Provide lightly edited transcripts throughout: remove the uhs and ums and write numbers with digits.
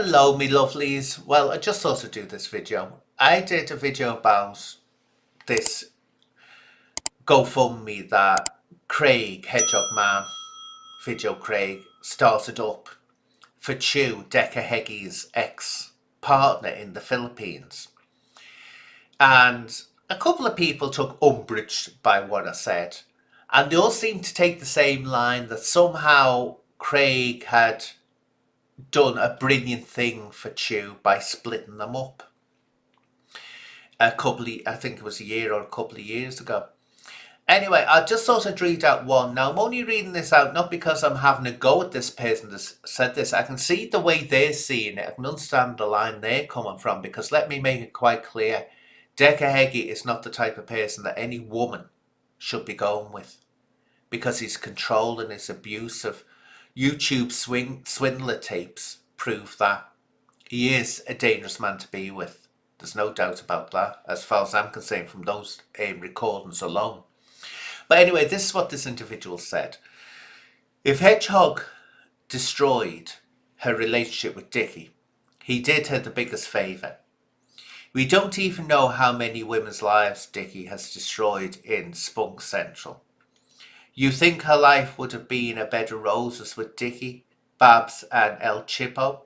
Hello, me lovelies. Well, I just thought I'd do this video. I did a video about this GoFundMe that Craig, Hedgehog Man, Video Craig, started up for Chu, Decker Heggy's ex-partner in the Philippines. And a couple of people took umbrage by what I said. And they all seemed to take the same line that somehow Craig had done a brilliant thing for Chu by splitting them up I think it was a year or a couple of years ago. Anyway, I just thought I'd read out one. Now, I'm only reading this out not because I'm having a go at this person that said this. I can see the way they're seeing it. I can understand the line they're coming from, because let me make it quite clear. Decker Heggie is not the type of person that any woman should be going with, because his control and his abuse of YouTube swindler tapes prove that. He is a dangerous man to be with. There's no doubt about that, as far as I'm concerned, from those recordings alone. But anyway, this is what this individual said. If Hedgehog destroyed her relationship with Dickie, he did her the biggest favour. We don't even know how many women's lives Dickie has destroyed in Spunk Central. You think her life would have been a bed of roses with Dickie, Babs and El Chipo?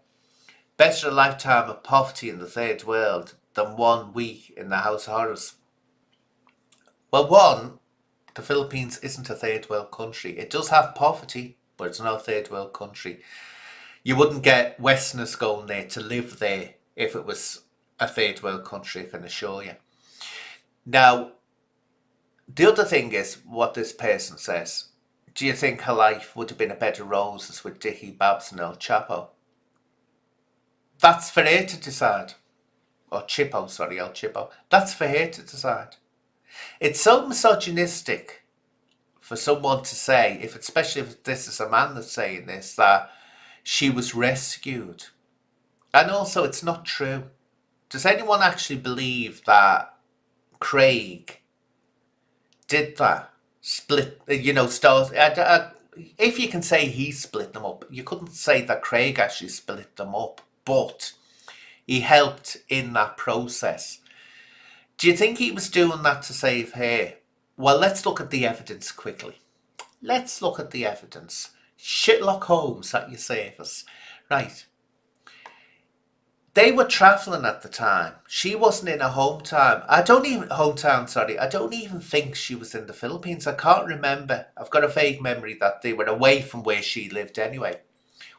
Better a lifetime of poverty in the third world than 1 week in the House of Horrors. Well, the Philippines isn't a third world country. It does have poverty, but it's not a third world country. You wouldn't get Westerners going there to live there if it was a third world country, I can assure you. Now, the other thing is what this person says. Do you think her life would have been a bed of roses with Dickie, Babs and El Chapo? That's for her to decide. Or Chippo, sorry, El Chippo. That's for her to decide. It's so misogynistic for someone to say, especially if this is a man that's saying this, that she was rescued. And also, it's not true. Does anyone actually believe that Craig did that? Split, if you can say he split them up, you couldn't say that Craig actually split them up, but he helped in that process. Do you think he was doing that to save her? Well, let's look at the evidence quickly. Let's look at the evidence. Sherlock Holmes at your service. Right. They were travelling at the time. She wasn't in her hometown. I don't even think she was in the Philippines. I can't remember. I've got a vague memory that they were away from where she lived anyway,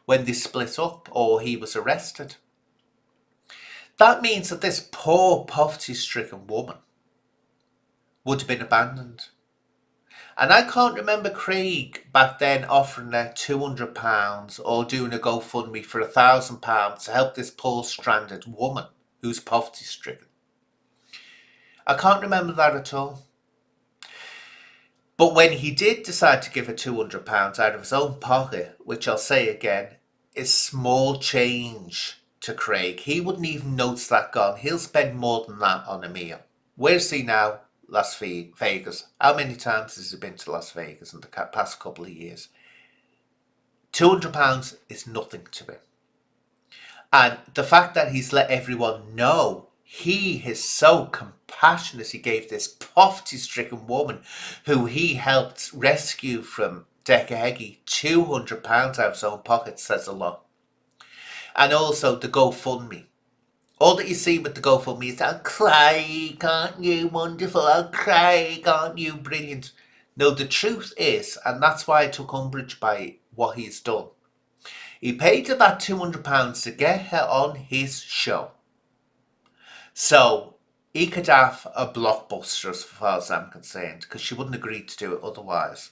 when they split up or he was arrested. That means that this poor poverty-stricken woman would have been abandoned. And I can't remember Craig back then offering her £200 or doing a GoFundMe for £1,000 to help this poor stranded woman who's poverty-stricken. I can't remember that at all. But when he did decide to give her £200 out of his own pocket, which I'll say again, is small change to Craig. He wouldn't even notice that gone. He'll spend more than that on a meal. Where's he now? Las Vegas. How many times has he been to Las Vegas in the past couple of years? £200 is nothing to him. And the fact that he's let everyone know he is so compassionate, he gave this poverty-stricken woman who he helped rescue from Decker Heggie £200 out of his own pocket, says a lot. And also the GoFundMe. All that you see with the GoFundMe is, oh, Craig, aren't you wonderful? Oh, Craig, aren't you brilliant? No, the truth is, and that's why I took umbrage by what he's done. He paid her that £200 to get her on his show. So he could have a blockbuster as far as I'm concerned, because she wouldn't agree to do it otherwise.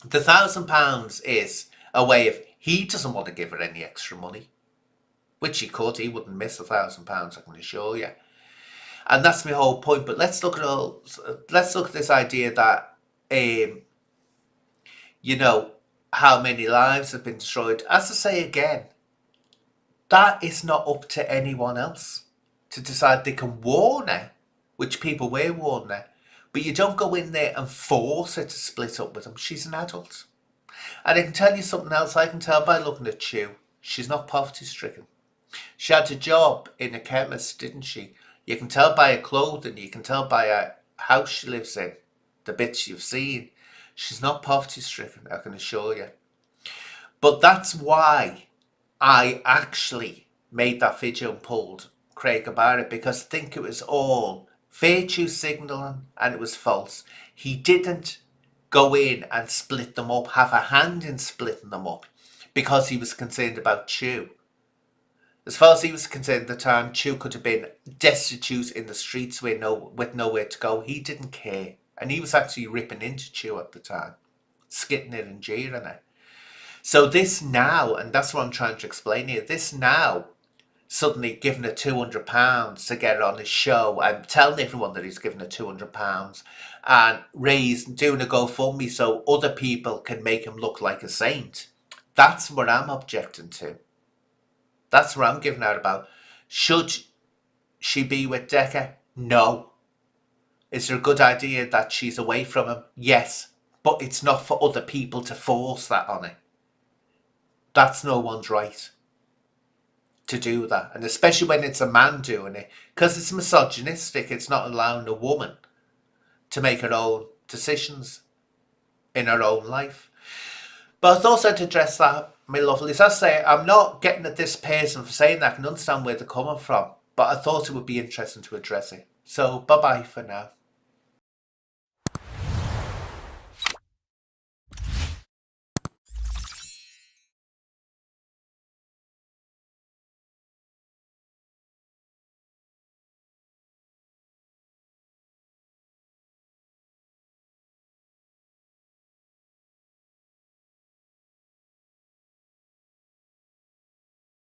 The £1,000 is a way of, he doesn't want to give her any extra money. Which he could, he wouldn't miss £1,000, I can assure you. And that's my whole point. But let's look at this idea that, how many lives have been destroyed. As I say again, that is not up to anyone else to decide. They can warn her, which people were warning her, but you don't go in there and force her to split up with them. She's an adult. And I can tell you something else. I can tell by looking at Chu, she's not poverty stricken. She had a job in a chemist, didn't she? You can tell by her clothing, you can tell by her house she lives in, the bits you've seen. She's not poverty stricken, I can assure you. But that's why I actually made that video and pulled Craig about it, because I think it was all virtue signalling and it was false. He didn't go in and split them up, have a hand in splitting them up, because he was concerned about Chu. As far as he was concerned at the time, Chu could have been destitute in the streets with nowhere to go. He didn't care. And he was actually ripping into Chu at the time, skitting it and jeering it. So this now, and that's what I'm trying to explain here, this now, suddenly giving her £200 to get her on his show and telling everyone that he's giving her £200 and doing a GoFundMe so other people can make him look like a saint. That's what I'm objecting to. That's what I'm giving out about. Should she be with Decca? No. Is there a good idea that she's away from him? Yes. But it's not for other people to force that on her. That's no one's right to do that. And especially when it's a man doing it. Because it's misogynistic. It's not allowing a woman to make her own decisions in her own life. But I thought I'd address that, my lovelies. As I say, I'm not getting at this person for saying that. I can understand where they're coming from. But I thought it would be interesting to address it. So, bye-bye for now.